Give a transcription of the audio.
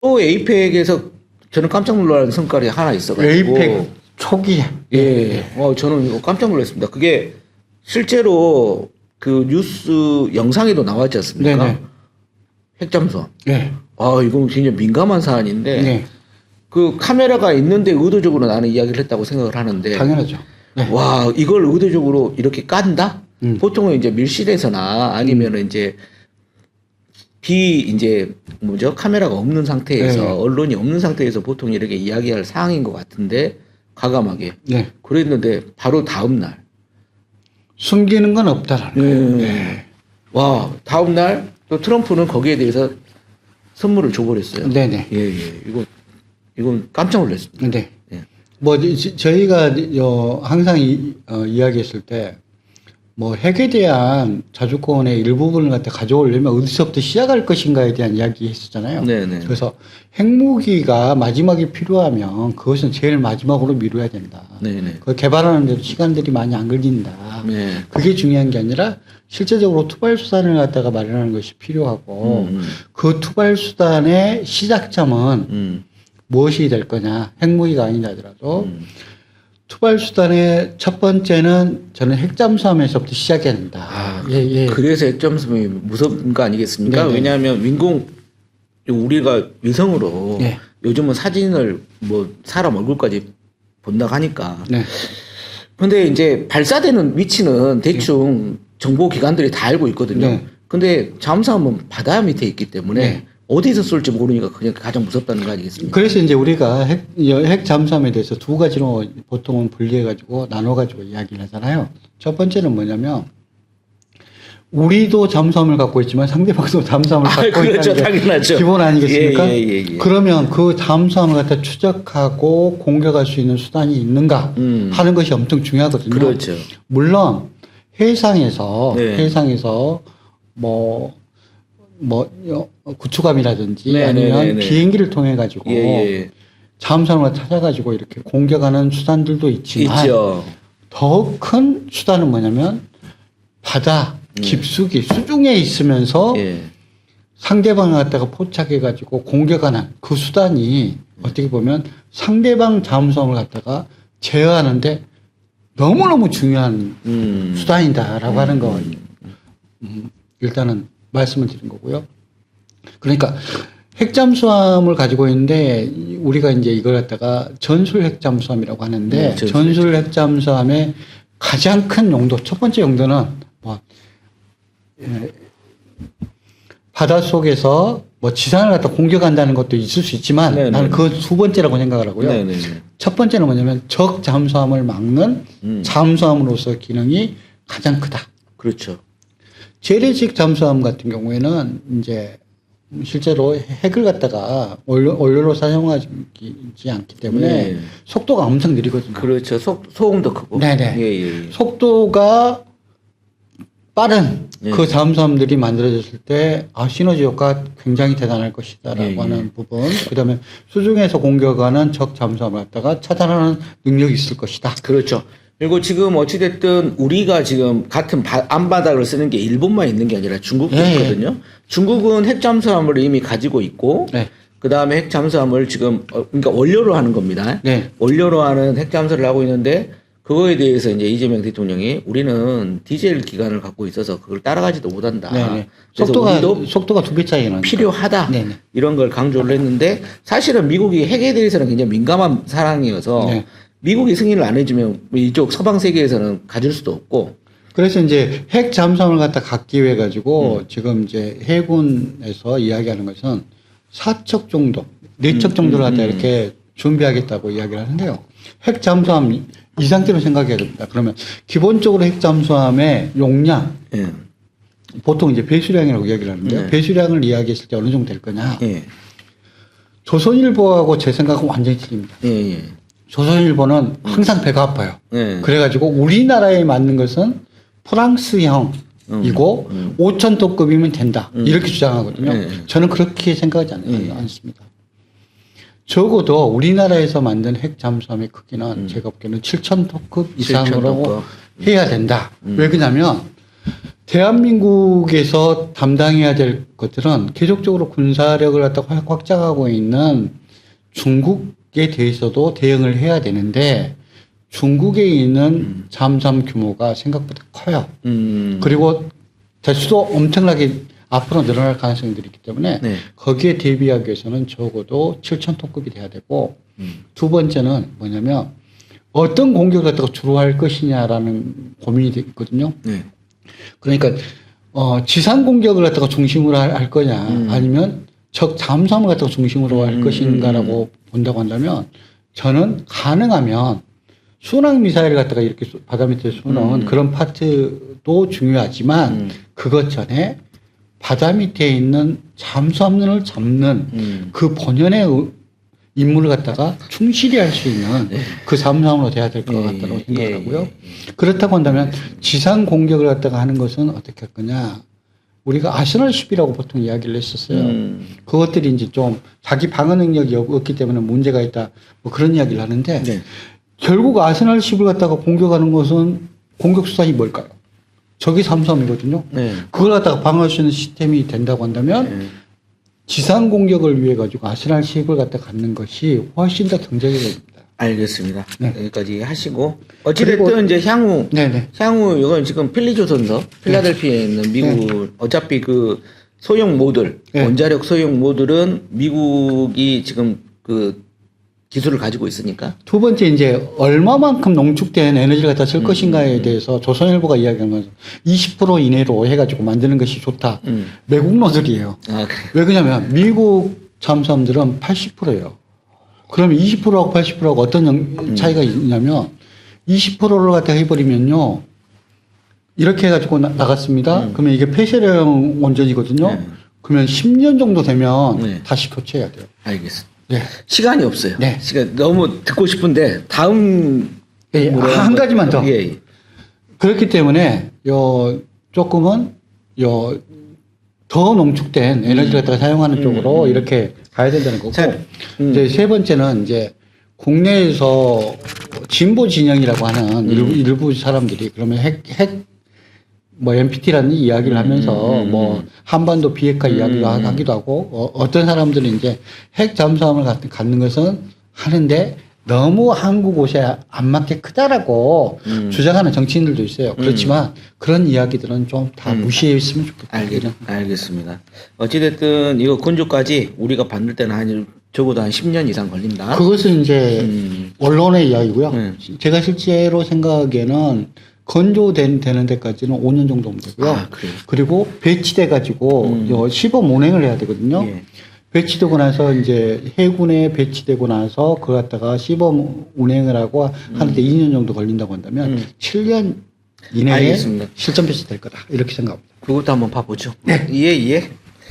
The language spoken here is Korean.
또 에이펙에서 저는 깜짝 놀라는 성과가 하나 있어가지고. 에이펙 초기에. 예. 저는 이거 깜짝 놀랐습니다. 그게 실제로 그 뉴스 영상에도 나왔지 않습니까? 네네. 핵잠수함. 네. 이건 굉장히 민감한 사안인데. 네. 그 카메라가 있는데 의도적으로 나는 이야기를 했다고 생각을 하는데. 당연하죠. 네. 와, 이걸 의도적으로 이렇게 깐다? 보통은 이제 밀실에서나 아니면은 이제 이제 뭐죠? 카메라가 없는 상태에서 네. 언론이 없는 상태에서 보통 이렇게 이야기할 사항인 것 같은데 과감하게. 네. 그랬는데 바로 다음 날. 숨기는 건 없다라는 거예요. 네. 와, 다음 날 또 트럼프는 거기에 대해서 선물을 줘버렸어요. 네네. 예. 이건 깜짝 놀랐습니다. 네. 예. 뭐 저희가 항상 이야기했을 때 뭐 핵에 대한 자주권의 일부분을 갖다 가져오려면 어디서부터 시작할 것인가에 대한 이야기 했었잖아요. 네네. 그래서 핵무기가 마지막에 필요하면 그것은 제일 마지막으로 미뤄야 된다. 네네. 그걸 개발하는 데도 시간들이 많이 안 걸린다. 네. 그게 중요한 게 아니라 실제적으로 투발 수단을 갖다가 마련하는 것이 필요하고 그 투발 수단의 시작점은 무엇이 될 거냐. 핵무기가 아니라 하더라도 투발 수단의 첫 번째는 저는 핵잠수함에서부터 시작해야 된다. 예. 그래서 핵잠수함이 무서운 거 아니겠습니까? 네네. 왜냐하면 우리가 위성으로 네. 요즘은 사진을 뭐 사람 얼굴까지 본다고 하니까. 네. 근데 이제 발사되는 위치는 대충 정보기관들이 다 알고 있거든요. 네. 근데 잠수함은 바다 밑에 있기 때문에 네. 어디서 쏠지 모르니까 그냥 가장 무섭다는 거 아니겠습니까? 그래서 이제 우리가 핵 잠수함에 대해서 두 가지로 보통은 분리해가지고 나눠가지고 이야기를 하잖아요. 첫 번째는 뭐냐면 우리도 잠수함을 갖고 있지만 상대방도 잠수함을 갖고 그렇죠. 있다는 게 당연하죠. 기본 아니겠습니까? 예. 그러면 그 잠수함을 갖다 추적하고 공격할 수 있는 수단이 있는가 하는 것이 엄청 중요하거든요. 그렇죠. 물론 해상에서 구축함이라든지 네, 아니면 네. 비행기를 통해 가지고 예. 잠수함을 찾아가지고 이렇게 공격하는 수단들도 있지만 있죠. 더 큰 수단은 뭐냐면 바다 깊숙이 수중에 있으면서 예. 상대방을 갖다가 포착해 가지고 공격하는 그 수단이 어떻게 보면 상대방 잠수함을 갖다가 제어하는데 너무너무 중요한 수단이다라고 하는 거 일단은 말씀을 드린 거고요. 그러니까 핵잠수함을 가지고 있는데 우리가 이제 이걸 갖다가 전술 핵잠수함이라고 하는데 전술 핵잠수함의 가장 큰 용도, 첫 번째 용도는 바닷속에서 지상을 갖다 공격한다는 것도 있을 수 있지만 네네. 나는 그 두 번째라고 생각을 하고요. 네네. 첫 번째는 뭐냐면 적 잠수함을 막는 잠수함으로서 기능이 가장 크다. 그렇죠. 재래식 잠수함 같은 경우에는 이제 실제로 핵을 갖다가 원료로 사용하지 않기 때문에 네. 속도가 엄청 느리거든요. 그렇죠. 소음도 크고. 네네. 예. 속도가 빠른 네. 그 잠수함들이 만들어졌을 때 시너지 효과가 굉장히 대단할 것이다라고 하는 부분. 그다음에 수중에서 공격하는 적 잠수함을 갖다가 차단하는 능력이 있을 것이다. 그렇죠. 그리고 지금 어찌됐든 우리가 지금 같은 앞바닥을 쓰는 게 일본만 있는 게 아니라 중국도 있거든요. 중국은 핵잠수함을 이미 가지고 있고, 네. 그 다음에 핵잠수함을 지금, 그러니까 원료로 하는 겁니다. 네. 원료로 하는 핵잠수를 하고 있는데, 그거에 대해서 이제 이재명 대통령이 우리는 디젤 기관을 갖고 있어서 그걸 따라가지도 못한다. 네네. 그래서 우리도 속도가 2배 차이가 나니까. 필요하다. 네네. 이런 걸 강조를 했는데, 사실은 미국이 핵에 대해서는 굉장히 민감한 사항이어서, 네. 미국이 승인을 안 해주면 이쪽 서방 세계에서는 가질 수도 없고. 그래서 이제 핵 잠수함을 갖다 갖기 위해 가지고 지금 이제 해군에서 이야기하는 것은 4척 정도, 4척 정도를 갖다 이렇게 준비하겠다고 이야기를 하는데요. 핵 잠수함 이 상태로 생각해야 됩니다. 그러면 기본적으로 핵 잠수함의 용량, 예. 보통 이제 배수량이라고 이야기를 하는데요. 배수량을 이야기했을 때 어느 정도 될 거냐. 예. 조선일보하고 제 생각은 완전히 틀립니다. 예. 조선일보는 항상 배가 아파요. 예. 그래가지고 우리나라에 맞는 것은 프랑스형이고 5,000톤급이면 된다. 이렇게 주장하거든요. 저는 그렇게 생각하지 않습니다. 적어도 우리나라에서 만든 핵 잠수함의 크기는 제가 보기에는 7,000톤급 이상으로 7,000톤급. 해야 된다. 왜 그러냐면 대한민국에서 담당해야 될 것들은 계속적으로 군사력을 갖다가 확장하고 있는 중국에 대해서도 대응을 해야 되는데 중국에 있는 잠수함 규모가 생각보다 커요. 그리고 대수도 엄청나게 앞으로 늘어날 가능성들이 있기 때문에 네. 거기에 대비하기 위해서는 적어도 7,000톤급이 돼야 되고 두 번째는 뭐냐면 어떤 공격을 갖다가 주로 할 것이냐라는 고민이 있거든요. 네. 그러니까 지상 공격을 갖다가 중심으로 할 거냐 아니면 적 잠수함을 갖다가 중심으로 할 것인가라고 본다고 한다면 저는 가능하면 순항 미사일을 갖다가 이렇게 바다 밑에 쏘는 그런 파트도 중요하지만 그것 전에 바다 밑에 있는 잠수함을 잡는 그 본연의 임무를 갖다가 충실히 할 수 있는 그 잠수함으로 돼야 될 것 같다고 생각을 하고요. 그렇다고 한다면 지상 공격을 갖다가 하는 것은 어떻게 할 거냐. 우리가 아스널십이라고 보통 이야기를 했었어요. 그것들이 이제 좀 자기 방어 능력이 없기 때문에 문제가 있다. 뭐 그런 이야기를 하는데 네. 결국 아스널십을 갖다가 공격하는 것은 공격 수단이 뭘까요? 적이 잠수함이거든요. 네. 그걸 갖다가 방어할 수 있는 시스템이 된다고 한다면 지상 공격을 위해 가지고 아스널십을 갖다 갖는 것이 훨씬 더 경제적입니다. 알겠습니다. 네. 여기까지 하시고 어찌됐든 이제 향후 이건 지금 필리조선서 필라델피아에 있는 미국 어차피 그 소형 모듈 원자력 소형 모듈은 미국이 지금 그 기술을 가지고 있으니까. 두 번째 이제 얼마만큼 농축된 에너지를 갖다 쓸 것인가에 대해서 조선일보가 이야기하는 건 20% 이내로 해가지고 만드는 것이 좋다. 외국 노들이에요. 아, 그래요? 왜 그러냐면 미국 잠수함들은 80%예요. 그러면 20%하고 80%하고 어떤 차이가 있냐면 20%를 갖다 해버리면요. 이렇게 해가지고 나갔습니다. 그러면 이게 폐쇄령 원전이거든요. 그러면 10년 정도 되면 다시 교체해야 돼요. 알겠습니다. 네. 시간이 없어요. 네. 시간 너무 듣고 싶은데 다음 한 가지만 더. 예. 그렇기 때문에 조금은 더 농축된 에너지를 갖다가 사용하는 쪽으로 이렇게 가야 된다는 거고. 자, 이제 세 번째는 이제 국내에서 진보 진영이라고 하는 일부 사람들이 그러면 뭐 NPT라는 이야기를 하면서 뭐 한반도 비핵화 이야기를 하기도 하고 어떤 사람들은 이제 핵 잠수함을 갖는 것은 하는데 너무 한국 옷에 안 맞게 크다라고 주장하는 정치인들도 있어요. 그렇지만 그런 이야기들은 좀 다 무시했으면 좋겠다. 알겠습니다. 어찌됐든 이거 건조까지 우리가 받을 때는 한 적어도 한 10년 이상 걸린다. 그것은 이제 언론의 이야기고요. 제가 실제로 생각하기에는 건조되는 데까지는 5년 정도 오면 되고요. 아, 그래요? 그리고 배치돼 가지고 시범 운행을 해야 되거든요. 예. 배치되고 나서 이제 해군에 배치되고 나서 그거 갖다가 시범 운행을 하고 하는데 2년 정도 걸린다고 한다면 7년 이내에 알겠습니다. 실전 배치될 거다. 이렇게 생각합니다. 그것도 한번 봐보죠. 예.